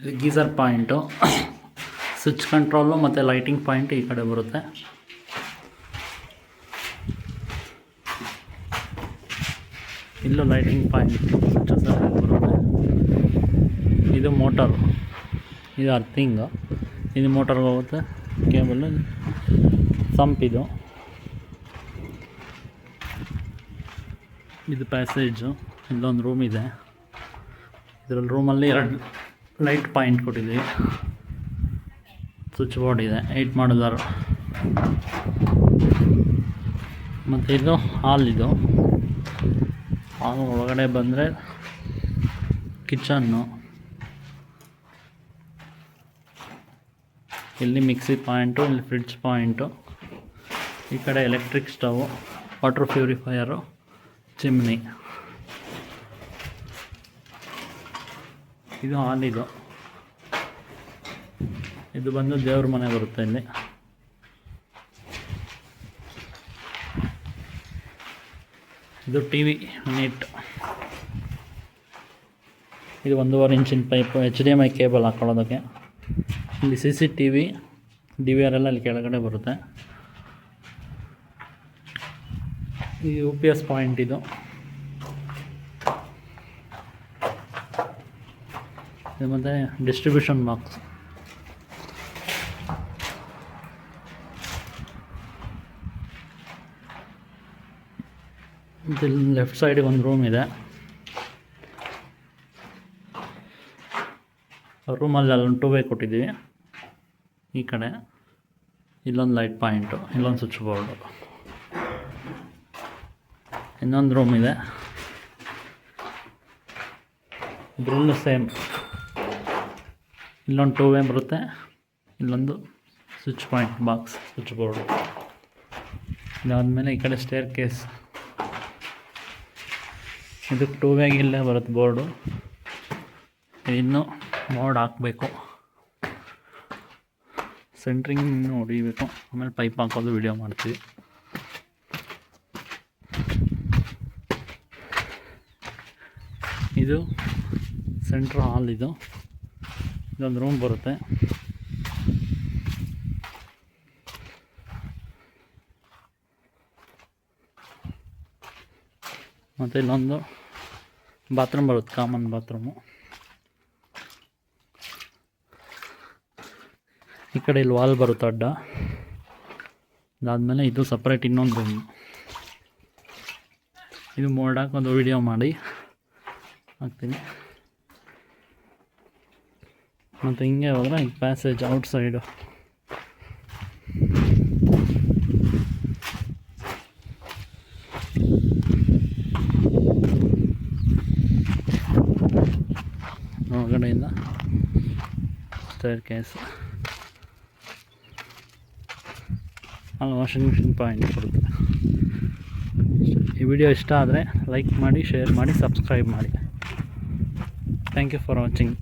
ಇದು geyser point, switch control ಮತ್ತು lighting point ಈ ಕಡೆ ಬರುತ್ತೆ. ಇಲ್ಲೂ ಲೈಟಿಂಗ್ ಪಾಯಿಂಟ್ ಸ್ವಿಚಸ್ ಬರುತ್ತೆ. ಇದು ಮೋಟರು, ಇದು ಅರ್ಥಿಂಗು, ಇದು ಮೋಟರ್ಗೆ ಹೋಗುತ್ತೆ. ಕೇಬಲ್ ಸಂಪ್, ಇದು ಪ್ಯಾಸೇಜು. ಇಲ್ಲೊಂದು ರೂಮ್ ಇದೆ. ಇದರಲ್ಲಿ ರೂಮಲ್ಲಿ 2 ಲೈಟ್ ಪಾಯಿಂಟ್ ಕೊಟ್ಟಿದ್ದೀವಿ. ಸ್ವಿಚ್ ಬೋರ್ಡ್ ಇದೆ, 8 ಮಾಡಲರ್. ಮತ್ತು ಇದು ಹಾಲ್ ಒಳಗಡೆ ಬಂದರೆ ಕಿಚನ್ನು. ಇಲ್ಲಿ ಮಿಕ್ಸಿ ಪಾಯಿಂಟು, ಇಲ್ಲಿ ಫ್ರಿಡ್ಜ್ ಪಾಯಿಂಟು. ಈ ಕಡೆ electric stove, water purifier, chimney. ಇದು ಹಾಲ್. ಇದು ಬಂದು ದೇವ್ರ ಮನೆ ಬರುತ್ತೆ. ಇಲ್ಲಿ ಇದು ಟಿ ವಿ ಯೂನಿಟ್. ಇದು 1.5 ಇಂಚಿನ ಪೈಪು, HDMI ಕೇಬಲ್ ಹಾಕೊಳ್ಳೋದಕ್ಕೆ. ಇಲ್ಲಿ CCTV, DVR ಎಲ್ಲ ಇಲ್ಲಿ ಕೆಳಗಡೆ ಬರುತ್ತೆ. ಈ UPS ಪಾಯಿಂಟ್. ಇದು ಮತ್ತು ಡಿಸ್ಟ್ರಿಬ್ಯೂಷನ್ ಬಾಕ್ಸ್. ಇಲ್ಲಿ ಲೆಫ್ಟ್ ಸೈಡಿಗೆ ಒಂದು ರೂಮ್ ಇದೆ. ರೂಮಲ್ಲಿ ಅಲ್ಲೊಂದು 2 ವೇ ಕೊಟ್ಟಿದ್ದೀವಿ. ಈ ಕಡೆ ಇಲ್ಲೊಂದು ಲೈಟ್ ಪಾಯಿಂಟು, ಇಲ್ಲೊಂದು ಸ್ವಿಚ್ ಬೋರ್ಡು. ಇನ್ನೊಂದು ರೂಮ್ ಇದೆ. ಇದ್ರಲ್ಲೂ ಸೇಮ್, ಇಲ್ಲೊಂದು 2 ವೇ ಬರುತ್ತೆ, ಇಲ್ಲೊಂದು switch point box, switch board. ಇದಾದಮೇಲೆ ಈ ಕಡೆ ಸ್ಟೇರ್ ಕೇಸ್. ಇದಕ್ಕೆ 2 ವೇಗೆ ಇಲ್ಲೇ ಬರುತ್ತೆ ಬೋರ್ಡು. ಇನ್ನು ಮೋಡ್ ಹಾಕಬೇಕು, ಸೆಂಟ್ರಿಂಗ್ ಹೊಡಿಬೇಕು, ಆಮೇಲೆ ಪೈಪ್ ಹಾಕೋದು ವಿಡಿಯೋ ಮಾಡ್ತೀವಿ. ಇದು ಸೆಂಟ್ರ್ ಹಾಲ್. ಇದೊಂದು ರೂಮ್ ಬರುತ್ತೆ. ಮತ್ತು ಇಲ್ಲೊಂದು ಬಾತ್ರೂಮ್ ಬರುತ್ತೆ, ಕಾಮನ್ ಬಾತ್ರೂಮು. ಈ ಕಡೆ ಇಲ್ಲಿ ವಾಲ್ ಬರುತ್ತೆ ಅಡ್ಡ. ಅದಾದಮೇಲೆ ಇದು ಸಪ್ರೇಟ್ ಇನ್ನೊಂದು ರೂಮ್. ಇದು ಮೋಲ್ಡ್ ಹಾಕೋದು ವಿಡಿಯೋ ಮಾಡಿ ಹಾಕ್ತೀನಿ. ಮತ್ತು ಹಿಂಗೆ ಹೋದರೆ ಈ ಪ್ಯಾಸೇಜ್ ಔಟ್ಸೈಡು. ಒಳಗಡೆಯಿಂದ ಸ್ಟೇರ್ ಕೇಸ್. ಅಲ್ಲಿ ವಾಷಿಂಗ್ ಮಿಷಿನ್ ಪಾಯಿಂಟ್ ಬರುತ್ತೆ. ಈ ವಿಡಿಯೋ ಇಷ್ಟ ಆದರೆ ಲೈಕ್ ಮಾಡಿ, ಶೇರ್ ಮಾಡಿ, ಸಬ್ಸ್ಕ್ರೈಬ್ ಮಾಡಿ. Thank you for watching.